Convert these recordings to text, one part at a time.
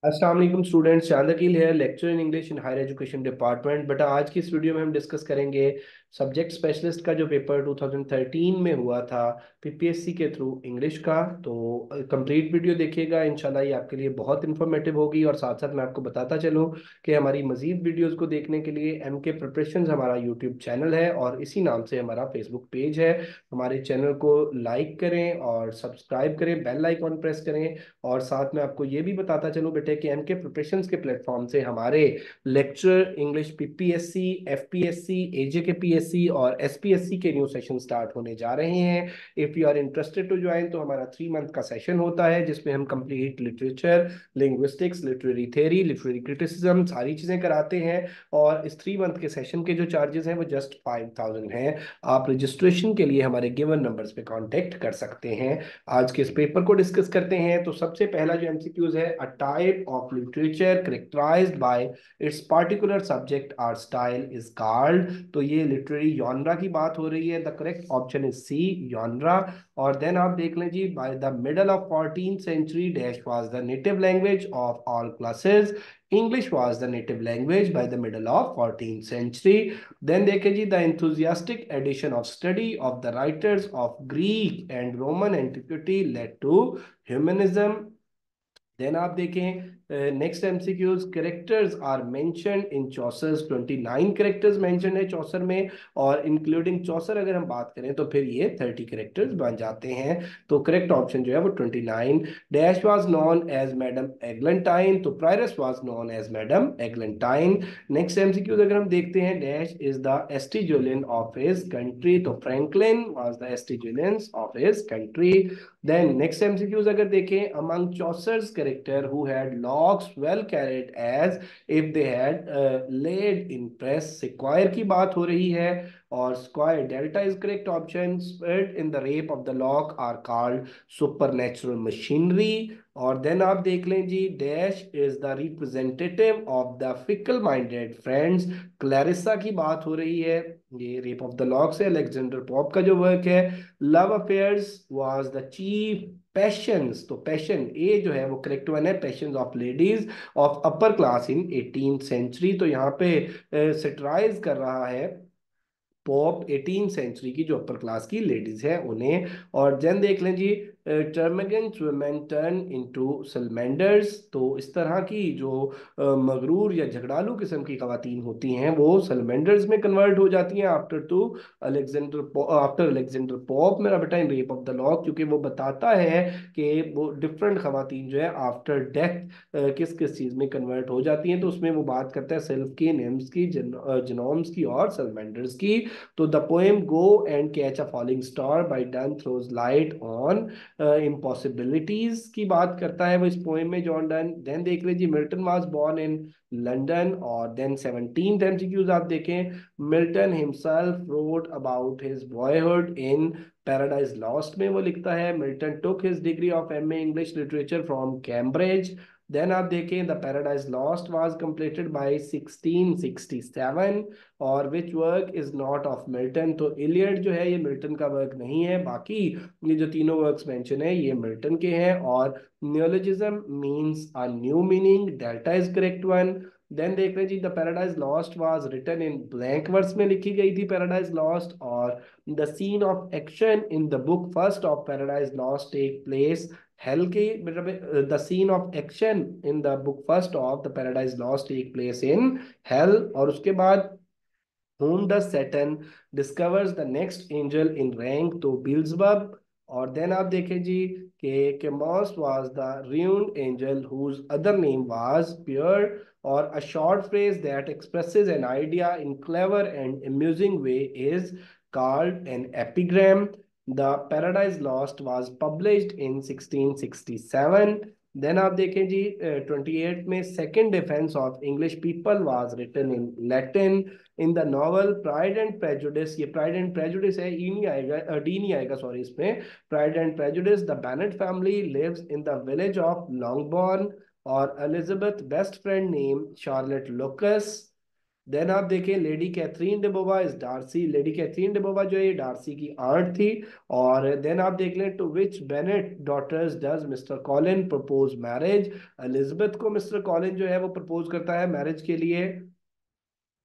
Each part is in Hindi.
अस्सलाम वालेकुम स्टूडेंट्स, चांद अकील है, lecture in English in higher education department. बेटा आज की इस वीडियो में हम डिस्कस करेंगे सब्जेक्ट स्पेशलिस्ट का जो पेपर 2013 में हुआ था पीपीएससी के थ्रू इंग्लिश का। तो कंप्लीट वीडियो देखिएगा, इंशाल्लाह ये आपके लिए बहुत इंफॉर्मेटिव होगी। और साथ साथ मैं आपको बताता चलूँ कि हमारी मजीद वीडियोज़ को देखने के लिए एम के प्रिपरेशंस हमारा यूट्यूब चैनल है और इसी नाम से हमारा फेसबुक पेज है। हमारे चैनल को लाइक करें और सब्सक्राइब करें, बेल आइकॉन प्रेस करें। और साथ में आपको ये भी बताता चलूं बेटे कि एमके प्रिपरेशंस के प्लेटफॉर्म से हमारे लेक्चर इंग्लिश पीपीएससी, एफपीएससी, एजे के पीएससी और एसपीएससी के न्यू सेशन स्टार्ट होने जा रहे हैं। If you are interested to join तो हमारा 3 मंथ का सेशन होता है जिसमें हम complete literature, linguistics, literary theory, literary criticism सारी चीजें कराते हैं। और इस 3 मंथ के सेशन के जो चार्जेस हैं वो जस्ट 5000 हैं। आप रजिस्ट्रेशन के लिए हमारे गिवन नंबर्स पे कांटेक्ट कर सकते हैं। आज के इस पेपर को डिस्कस करते हैं। तो सबसे पहला जो एमसीक्यूज है, a type of literature characterized by its particular subject or style is called. तो ये लिटरेरी जॉनरा की बात हो रही है। The correct option is C, genre. और देन आप देख लें जी, by the middle of 14th century dash was the native language of all classes. English was the native language by the middle of 14th century. Then देखें जी, the enthusiastic addition of study of the writers of Greek and Roman antiquity led to humanism. Then आप देखें next MCQs, characters are mentioned in Chaucer's 29 characters mentioned है चौसर में। और इंक्लूडिंग चौसर अगर हम बात करें तो फिर ये 30 कैरेक्टर्स बन जाते हैं। तो करेक्ट ऑप्शन जो है वो 29। Dash was known as madam Eglantine, तो prioress was known as madam Eglantine. Next MCQs अगर हम देखते हैं, dash is the St Julian of his country, तो Franklin was the St Julian of his country. Then next MCQs अगर देखें, among Chaucer's character who had locks well carried as if they had laid in press, Sequoia की बात हो रही है। और Squire Delta is correct option. Spirit in the rape of the lock are called supernatural machinery. और देन आप देख लें जी, dash is the representative of the fickle minded friends, Clarissa की बात हो रही है। ये रेप ऑफ द लॉक से अलेक्जेंडर पॉप का जो वर्क है। Love affairs was the chief passions, तो पैशन ए जो है वो करेक्ट वन है, passions of ladies of upper class in 18th century। तो यहाँ पे सेटराइज कर रहा है पॉप 18th century की जो अपर क्लास की लेडीज है उन्हें। और जन देख लें जी, टर्मगेंट वुमेन टर्न इनटू सलमेंडर्स, तो इस तरह की जो मगरूर या झगड़ालू किस्म की खवातीन होती हैं वो सलमेंडर्स में कन्वर्ट हो जाती हैं after two after Alexander Pope मेरा बेटा इन रेप ऑफ द लॉक, क्योंकि वो बताता है कि वो डिफरेंट खवातीन जो है आफ्टर डेथ किस किस चीज में कन्वर्ट हो जाती हैं। तो उसमें वो बात करता है सेल्फ की, नेम्स की, जनोम्स की और सलमेंडर्स की। तो the poem go and catch a falling star by Donne throws light on impossibilities की बात करता है वो इस पोएम में, जॉन डन। देन देख लीजिए, Milton was born in London. और देन 17th एमसीक्यूज आप देखें, Milton himself wrote about his boyhood in Paradise Lost में वो लिखता है, Milton took his degree of MA English literature from Cambridge. Then आप देखें, the paradise lost was completed by 1667। और which work is not of Milton, तो इलियड जो है ये मिल्टन का वर्क नहीं है। बाकी ये जो तीनों वर्क्स मेंशन है ये मिल्टन के हैं। और neologism means a new meaning, delta is correct one. Then देख रहे जी, the paradise lost was written in blank verse में लिखी गई थी पैराडाइज लॉस्ट। और the scene of action in the book first of paradise lost take place hell के, मतलब the scene of action in the book first of the paradise lost take place in hell. और उसके बाद whom does Saturn discovers the next angel in rank, तो Beelzebub। और देन आप देखें जी कि Chemos was the ruined angel whose other name was Pure। और a short phrase that expresses an idea in clever and amusing way is called an epigram. The Paradise Lost was published in 1667। Then आप देखें जी, 28 में second defence of English people was written in Latin. In the novel pride and prejudice, ये प्राइड एंड प्रेजुडिस है, ई नहीं आएगा, डी नहीं आएगा सॉरी इसमें। Pride and prejudice, the Bennet family lives in the village of Longbourn. और Elizabeth best friend name Charlotte Lucas. Then आप देखें lady Catherine de Bourgh is Darcy, lady Catherine de Bourgh जो है ये डार्सी की आंट थी। और देन आप देख लें to which Bennett daughters does mister Colin propose marriage, Elizabeth को मिस्टर कॉलिन जो है वो प्रपोज करता है मैरिज के लिए।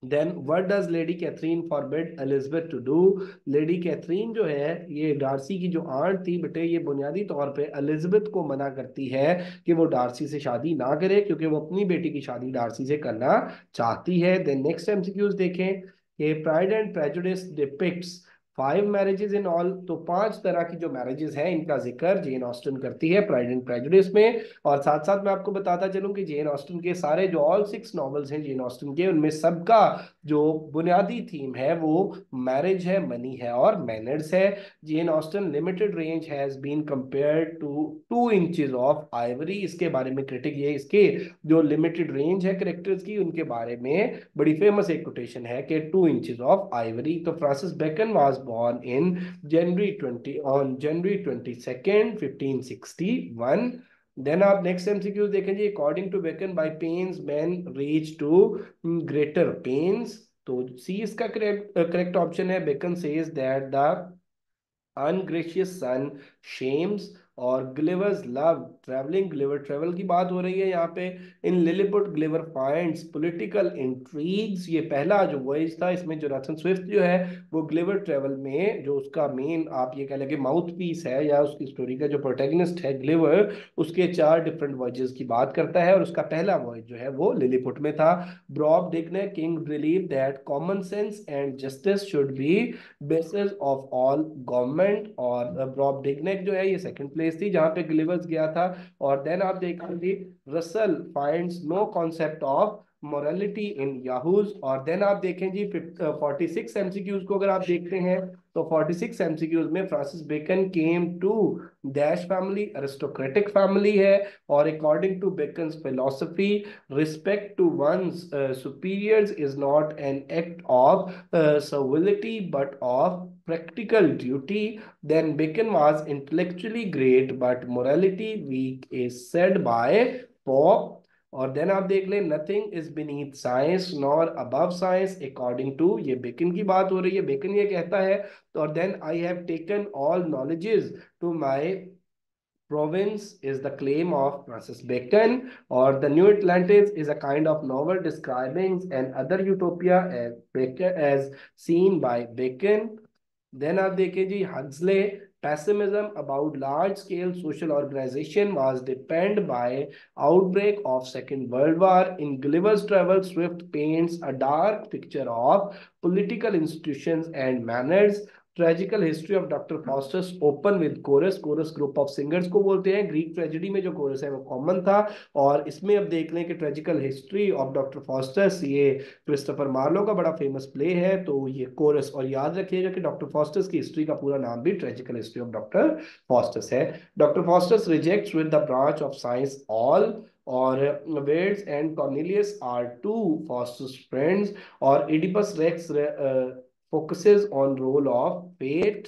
Then what does lady Catherine forbid Elizabeth two do, lady Catherine जो है ये डार्सी की जो आंट थी बेटे, ये बुनियादी तौर पे एलिजाबेथ को मना करती है कि वो डार्सी से शादी ना करे, क्योंकि वो अपनी बेटी की शादी डार्सी से करना चाहती है। देन नेक्स्ट एमसीक्यूज देखें कि pride and prejudice depicts 5 marriages in all, तो 5 तरह की जो मैरिजेस हैं इनका जिक्र जेन ऑस्टन करती है प्राइड एंड प्रेजुडिस में। और साथ साथ मैं आपको बताता चलूं कि जेन ऑस्टन के सारे जो ऑल 6 नॉवेल्स हैं जेन ऑस्टन के, उनमें सबका जो बुनियादी थीम है वो मैरिज है, मनी है और मैनर्स है। Jane Austen limited range has been compared to 2 inches of Ivory, इसके बारे में क्रिटिक ये इसके जो लिमिटेड रेंज है करेक्टर्स की उनके बारे में बड़ी फेमस एक कोटेशन है कि 2 इंचेस ऑफ आइवरी। तो Francis Bacon was born in January 22nd 1561। Then आप नेक्स्ट एमसीक्यू देखें जी, according to Bacon by pains man reach to greater pains, तो सी इसका करेक्ट ऑप्शन है। Bacon says that the ungracious son shames और Gulliver's love travelling, Gulliver travel की बात हो रही है यहाँ पे। In Lilliput Gulliver finds political intrigues, ये पहला जो वॉइस था इसमें जोनाथन स्विफ्ट जो है वो ग्लिवर ट्रेवल में जो उसका मेन आप ये कह लेंगे माउथ पीस है या उसकी स्टोरी का जो प्रोटैगनिस्ट है ग्लिवर, उसके 4 डिफरेंट वॉइजेस की बात करता है और उसका पहला वॉइस जो है वो लिलीपुट में था। Brobdingnag king believe that common sense and justice should be basis of all government, और ब्रॉब डिग्नेक जो है ये सेकंड प्लेस थी जहां पे ग्लिवर्स गया था। और देन आप देखेंगे Russell finds no concept of morality in Yahoos. और देन आप देखें जी 46 एमसीक्यूज को अगर आप देखते हैं तो 46 एमसीक्यूज में Francis bacon came to dash family, aristocratic family है। और according to beckons philosophy respect to once superiors is not an act of servility but of practical duty. Then Bacon was intellectually great but morality weak is said by Pope। और देन आप देख लें nothing is beneath science nor above science according to, ये बेकन की बात हो रही है, बेकन ये कहता है। तो और then I have taken all knowledges to my province is the claim of Francis Bacon, or the New Atlantis is a kind of novel describing an other utopia as seen by Bacon। Then आप देखें जी Huxley pessimism about large scale social organization was deepened by outbreak of Second World War। In Gulliver's Travels Swift paints a dark picture of political institutions and manners। Tragical history of doctor Faustus open with chorus, chorus group of singers को बोलते हैं, ग्रीक ट्रेजेडी में जो कोरस है वो कॉमन था। और इसमें अब देख लें कि tragical history of doctor Faustus ये क्रिस्टोफर मार्लो का बड़ा फेमस प्ले है, तो ये कोरस। और याद रखिएगा कि डॉक्टर फॉस्टस की हिस्ट्री का पूरा नाम भी tragical history of doctor Faustus है। Doctor Faustus rejects with the branch of science all, और Valdes and Cornelius are two Faustus friends. और Oedipus Rex focuses on role of fate।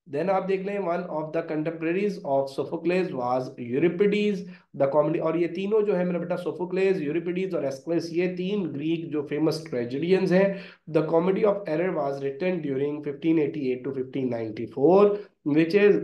Then आप देख लें one of the contemporaries of Sophocles was Euripides the comedy. और ये तीनों जो है मेरा बेटा सोफोक्लेस, यूरिपिडीज और एस्क्लेस, ये 3 ग्रीक जो फेमस ट्रेजेडियंस हैं। The comedy of error was written during 1588 to 1594 which is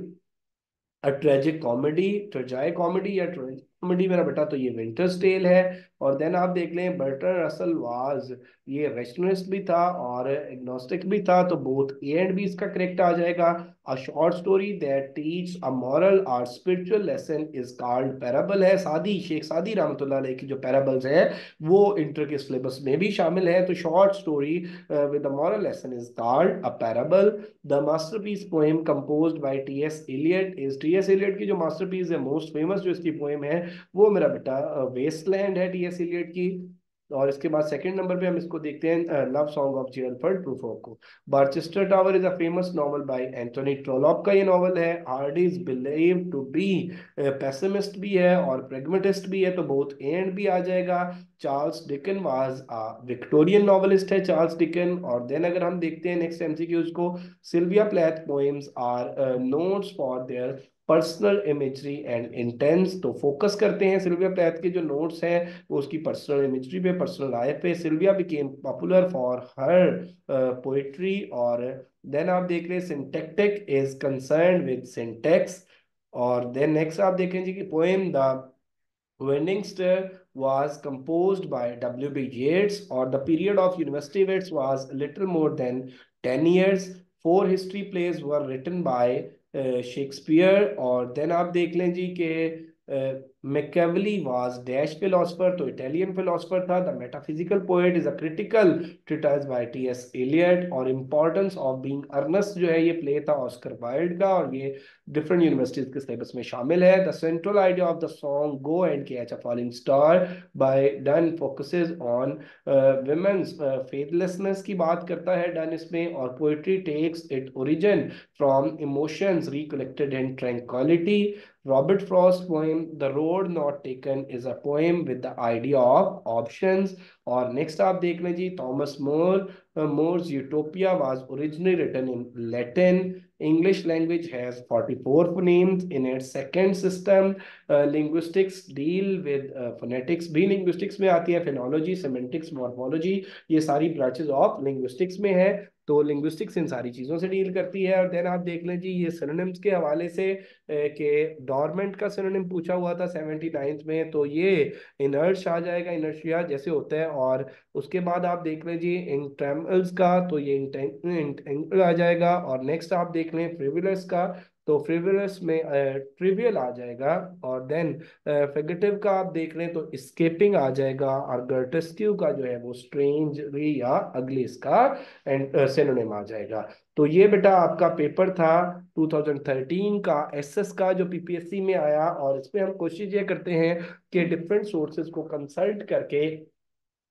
a tragic comedy, tragic comedy या ट्रेजिक कॉमेडी मेरा बेटा, तो ये विंटर्स टेल है। और देन आप देख लें बर्ट्रैंड रसल वाज, ये रैशनलिस्ट भी था और एग्नोस्टिक भी था, तो बोथ ए एंड बी इसका करेक्ट आ जाएगा। A short story that teach a moral और spiritual lesson is called parable है। सादी शेख सादी रहमतुल्लाह अलैह की जो पैराबल्स है वो इंटर के सिलेबस में भी शामिल है, तो short story with the moral lesson is called a parable. The masterpiece poem composed bye T.S.. Elliott is, T.S.. Elliott की जो मास्टरपीस है मोस्ट फेमस जो इसकी पोएम है वो मेरा बेटा वेस्टलैंड है टी.एस. एलियट की। और इसके बाद सेकंड नंबर पे हम इसको देखते हैं love song of J Alfred Prufrock को। Barchester tower is a famous novel by Anthony Trollope का ये नॉवल है। Hardy is believe to be pessimist भी है और प्रेगमेटिस्ट भी है, तो बोथ ए एंड बी आ जाएगा। Charles Dicken was a Victorian novelist है चार्ल्स डिकन। और देन अगर हम देखते हैं नेक्स्ट एमसीक्यूज को, Sylvia Plath poems are notes for their personal imagery and intense. तो फोकस करते हैं सिल्विया प्लैथ के जो नोट्स हैं वो उसकी पर्सनल इमेजरी पे, पर्सनल लाइफ पे। Sylvia became popular for her poetry. और देन आप देख रहे हैं syntactic is concern with syntax. और देन नेक्स्ट आप देखें जी कि poem the Westminster was composed by W.B. Yeats, or the period of university visits was little more than 10 years. Four history plays were written by Shakespeare। और देन आप देख लें जी कि मैकेवली वाज डैश फिलोसफर, तो इटालियन फिलोसफर था। The metaphysical poet is a critical treatise bye T.S.. Elliott. और इम्पोर्टेंस ऑफ बीइंग अर्नेस्ट जो है ये प्ले था ऑस्कर वाइल्ड का, और ये डिफरेंट यूनिवर्सिटीज के सिलेबस में शामिल है। The central idea of the song go and catch a falling star by Donne focuses on women's faithlessness की बात करता है डन इसमें। और poetry takes it origin from emotions recollected in tranquillity. Robert Frost's poem The Road Not Taken is a poem with the idea of options। और नेक्स्ट आप देख लें जी Thomas More's Utopia was originally written in Latin। English language has 44 phonemes in its second system। linguistics deal with phonetics भी linguistics में आती है, phonology, semantics, morphology, ये सारी branches of linguistics में है। तो लिंग्विस्टिक्स इन सारी चीजों से डील करती है। और देन आप देख लें जी ये सिनोनिम्स के हवाले से कि डॉर्मेंट का सिनोनिम पूछा हुआ था 79th में, तो ये इनर्श आ जाएगा, इनर्शिया जैसे होता है। और उसके बाद आप देख लें जी इंट्रेमल्स का, तो ये इंटेंगल आ जाएगा। और नेक्स्ट आप देख लें फ्रिवुलस का, तो फ्रिवुलस में ट्रिवियल आ जाएगा। और देन फिगरेटिव का आप देख लें तो स्केपिंग आ जाएगा। और ग्रोटेस्क्यू का जो है वो स्ट्रेंजली या अगली इसका एंड सिनोनिम आ जाएगा। तो ये बेटा आपका पेपर था 2013 का एसएस का जो पीपीएससी में आया। और इसमें हम कोशिश ये करते हैं कि डिफरेंट सोर्सेज को कंसल्ट करके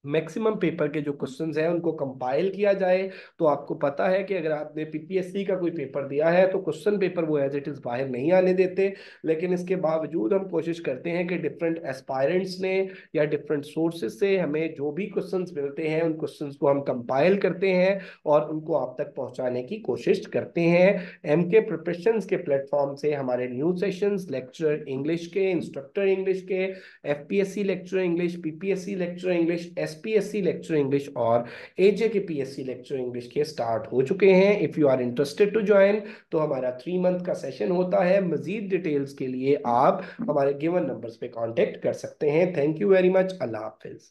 मैक्सिमम पेपर के जो क्वेश्चंस हैं उनको कंपाइल किया जाए। तो आपको पता है कि अगर आपने पीपीएससी का कोई पेपर दिया है तो क्वेश्चन पेपर वो एज इट इज बाहर नहीं आने देते, लेकिन इसके बावजूद हम कोशिश करते हैं कि डिफरेंट एस्पायरेंट्स ने या डिफरेंट सोर्सेज से हमें जो भी क्वेश्चंस मिलते हैं उन क्वेश्चंस को हम कंपाइल करते हैं और उनको आप तक पहुंचाने की कोशिश करते हैं। एमके प्रिपरेशंस के प्लेटफॉर्म से हमारे न्यू सेशंस, लेक्चर इंग्लिश के, इंस्ट्रक्टर इंग्लिश के, FPSC lecture English, PPSC lecture English, SPSC lecture English और एजे के पीएससी लेक्चर इंग्लिश के स्टार्ट हो चुके हैं। If you are interested to join तो हमारा 3 मंथ का सेशन होता है। मजीद डिटेल्स के लिए आप हमारे गिवन नंबर्स पे कांटेक्ट कर सकते हैं। Thank you very much. Allah Hafiz.